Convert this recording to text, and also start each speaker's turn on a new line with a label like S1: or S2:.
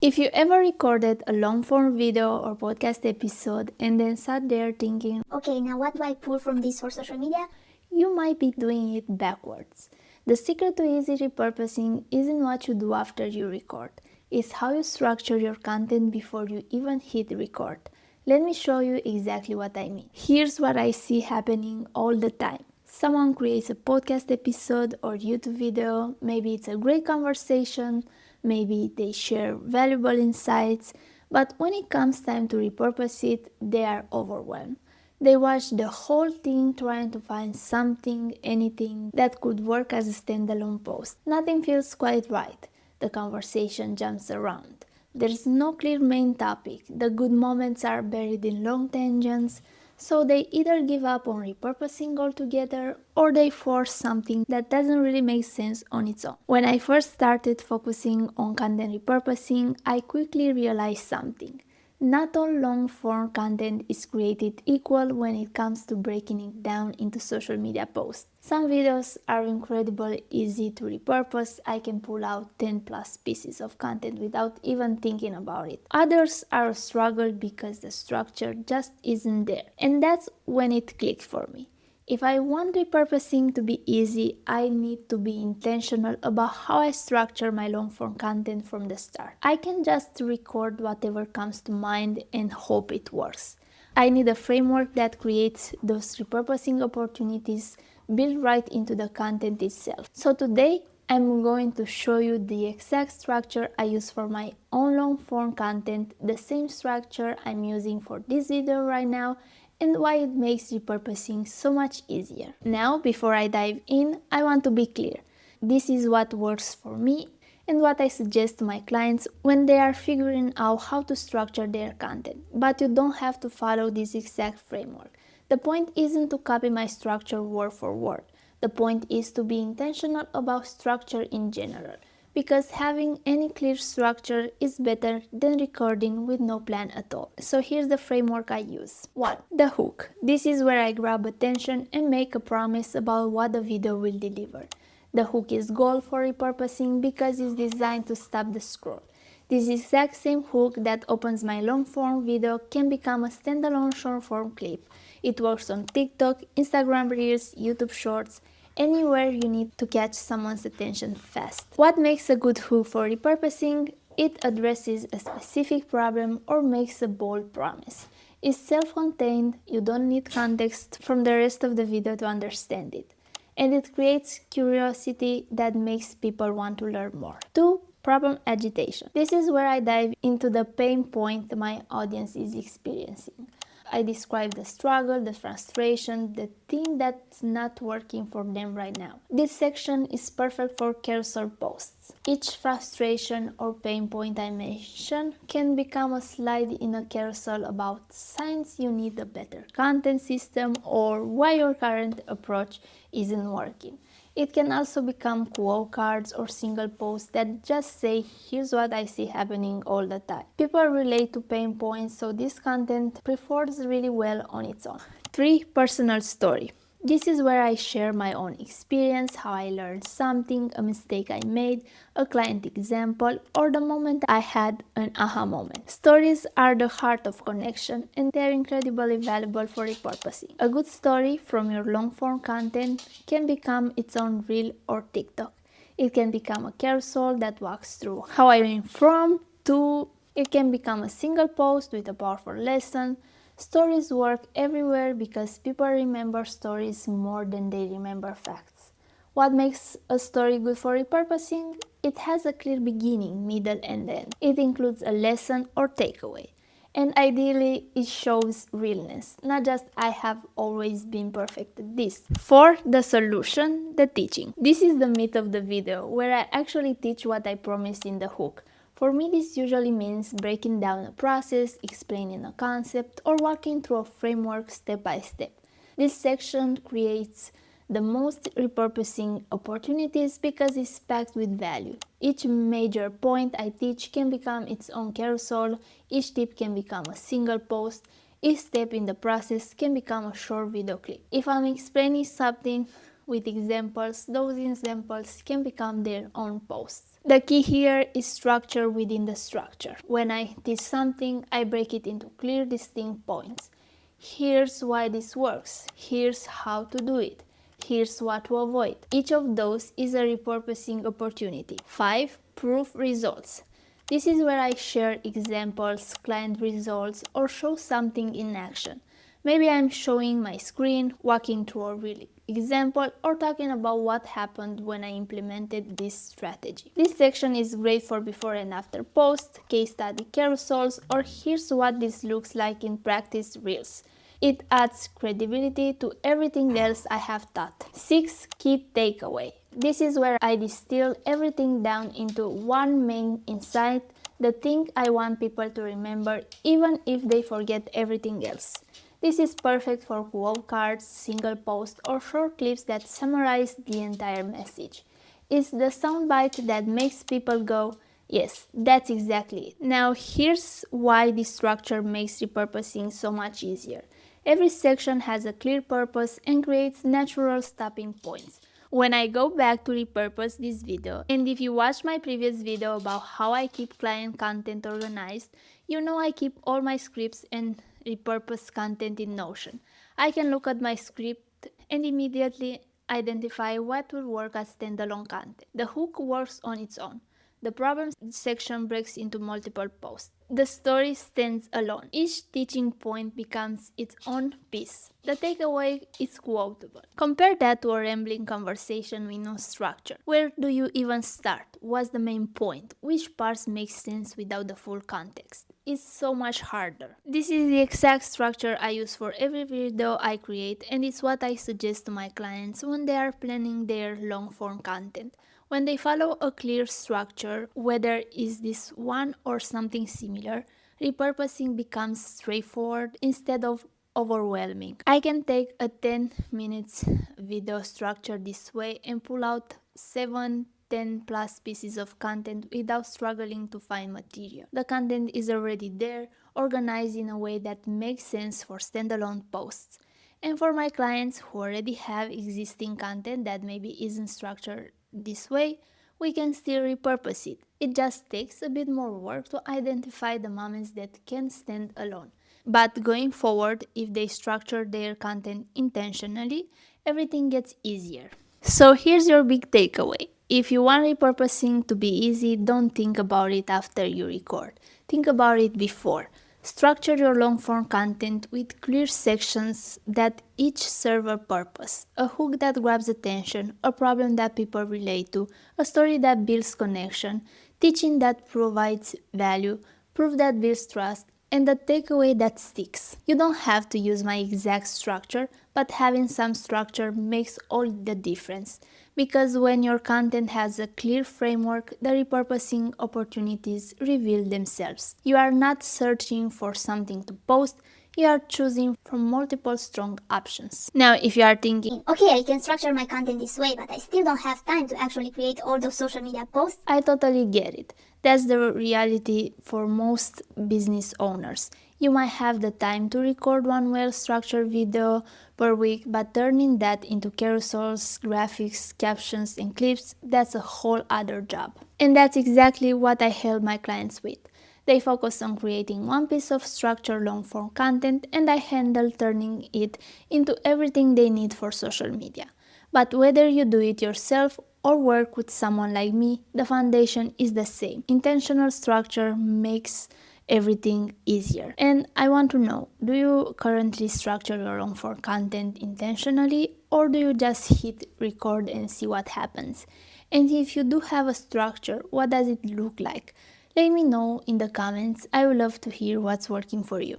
S1: If you ever recorded a long-form video or podcast episode and then sat there thinking,
S2: okay, now what do I pull from this for social media?
S1: You might be doing it backwards. The secret to easy repurposing isn't what you do after you record. It's how you structure your content before you even hit record. Let me show you exactly what I mean. Here's what I see happening all the time. Someone creates a podcast episode or YouTube video, maybe it's a great conversation, maybe they share valuable insights, but when it comes time to repurpose it, they are overwhelmed. They watch the whole thing trying to find something, anything that could work as a standalone post. Nothing feels quite right. The conversation jumps around. There's no clear main topic. The good moments are buried in long tangents. So they either give up on repurposing altogether or they force something that doesn't really make sense on its own. When I first started focusing on content repurposing, I quickly realized something. Not all long-form content is created equal when it comes to breaking it down into social media posts. Some videos are incredibly easy to repurpose. I can pull out 10 plus pieces of content without even thinking about it. Others are a struggle because the structure just isn't there. And that's when it clicked for me. If I want repurposing to be easy, I need to be intentional about how I structure my long-form content from the start. I can just record whatever comes to mind and hope it works. I need a framework that creates those repurposing opportunities built right into the content itself. So today, I'm going to show you the exact structure I use for my own long-form content, the same structure I'm using for this video right now, and why it makes repurposing so much easier. Now, before I dive in, I want to be clear. This is what works for me and what I suggest to my clients when they are figuring out how to structure their content. But you don't have to follow this exact framework. The point isn't to copy my structure word for word. The point is to be intentional about structure in general, because having any clear structure is better than recording with no plan at all. So here's the framework I use. 1. The hook. This is where I grab attention and make a promise about what the video will deliver. The hook is gold for repurposing because it's designed to stop the scroll. This exact same hook that opens my long-form video can become a standalone short-form clip. It works on TikTok, Instagram Reels, YouTube Shorts, anywhere you need to catch someone's attention fast. What makes a good hook for repurposing? It addresses a specific problem or makes a bold promise. It's self-contained, you don't need context from the rest of the video to understand it. And it creates curiosity that makes people want to learn more. 2. Problem agitation. This is where I dive into the pain point my audience is experiencing. I describe the struggle, the frustration, the thing that's not working for them right now. This section is perfect for carousel posts. Each frustration or pain point I mention can become a slide in a carousel about signs you need a better content system or why your current approach isn't working. It can also become quote cards or single posts that just say, here's what I see happening all the time. People relate to pain points, so this content performs really well on its own. 3. Personal story. This is where I share my own experience, how I learned something, a mistake I made, a client example, or the moment I had an aha moment. Stories are the heart of connection and they're incredibly valuable for repurposing. A good story from your long-form content can become its own reel or TikTok. It can become a carousel that walks through how I went from to. It can become a single post with a powerful lesson. Stories work everywhere because people remember stories more than they remember facts. What makes a story good for repurposing? It has a clear beginning, middle, and end. It includes a lesson or takeaway. And ideally, it shows realness, not just I have always been perfect at this. 4. The solution, the teaching. This is the meat of the video, where I actually teach what I promised in the hook. For me, this usually means breaking down a process, explaining a concept, or walking through a framework step by step. This section creates the most repurposing opportunities because it's packed with value. Each major point I teach can become its own carousel, each tip can become a single post, each step in the process can become a short video clip. If I'm explaining something with examples. Those examples can become their own posts. The key here is structure within the structure. When I teach something, I break it into clear, distinct points. Here's why this works. Here's how to do it. Here's what to avoid. Each of those is a repurposing opportunity. 5. Proof results. This is where I share examples, client results, or show something in action. Maybe I'm showing my screen, walking through a real example, or talking about what happened when I implemented this strategy. This section is great for before and after posts, case study carousels, or here's what this looks like in practice reels. It adds credibility to everything else I have taught. 6. Key takeaway. This is where I distill everything down into one main insight, the thing I want people to remember even if they forget everything else. This is perfect for quote cards, single posts, or short clips that summarize the entire message. It's the soundbite that makes people go, yes, that's exactly it. Now here's why this structure makes repurposing so much easier. Every section has a clear purpose and creates natural stopping points. When I go back to repurpose this video, and if you watched my previous video about how I keep client content organized, you know I keep all my scripts and repurpose content in Notion. I can look at my script and immediately identify what will work as standalone content. The hook works on its own. The problem section breaks into multiple posts. The story stands alone. Each teaching point becomes its own piece. The takeaway is quotable. Compare that to a rambling conversation with no structure. Where do you even start? What's the main point? Which parts make sense without the full context? It's so much harder. This is the exact structure I use for every video I create, and it's what I suggest to my clients when they are planning their long-form content. When they follow a clear structure, whether is this one or something similar, repurposing becomes straightforward instead of overwhelming. I can take a 10 minutes video structure this way and pull out 7, 10 plus pieces of content without struggling to find material. The content is already there, organized in a way that makes sense for standalone posts. And for my clients who already have existing content that maybe isn't structured this way, we can still repurpose it. It just takes a bit more work to identify the moments that can stand alone. But going forward, if they structure their content intentionally, everything gets easier. So here's your big takeaway. If you want repurposing to be easy, don't think about it after you record. Think about it before. Structure your long-form content with clear sections that each serve a purpose, a hook that grabs attention, a problem that people relate to, a story that builds connection, teaching that provides value, proof that builds trust, and the takeaway that sticks. You don't have to use my exact structure, but having some structure makes all the difference. Because when your content has a clear framework, the repurposing opportunities reveal themselves. You are not searching for something to post, you are choosing from multiple strong options. Now, if you are thinking,
S2: Okay, I can structure my content this way, but I still don't have time to actually create all those social media posts.
S1: I totally get it. That's the reality for most business owners. You might have the time to record one well-structured video per week, but turning that into carousels, graphics, captions, and clips, that's a whole other job. And that's exactly what I help my clients with. They focus on creating one piece of structured long-form content, and I handle turning it into everything they need for social media. But whether you do it yourself or work with someone like me, the foundation is the same. Intentional structure makes everything easier. And I want to know, do you currently structure your long-form content intentionally, or do you just hit record and see what happens? And if you do have a structure, what does it look like? Let me know in the comments. I would love to hear what's working for you.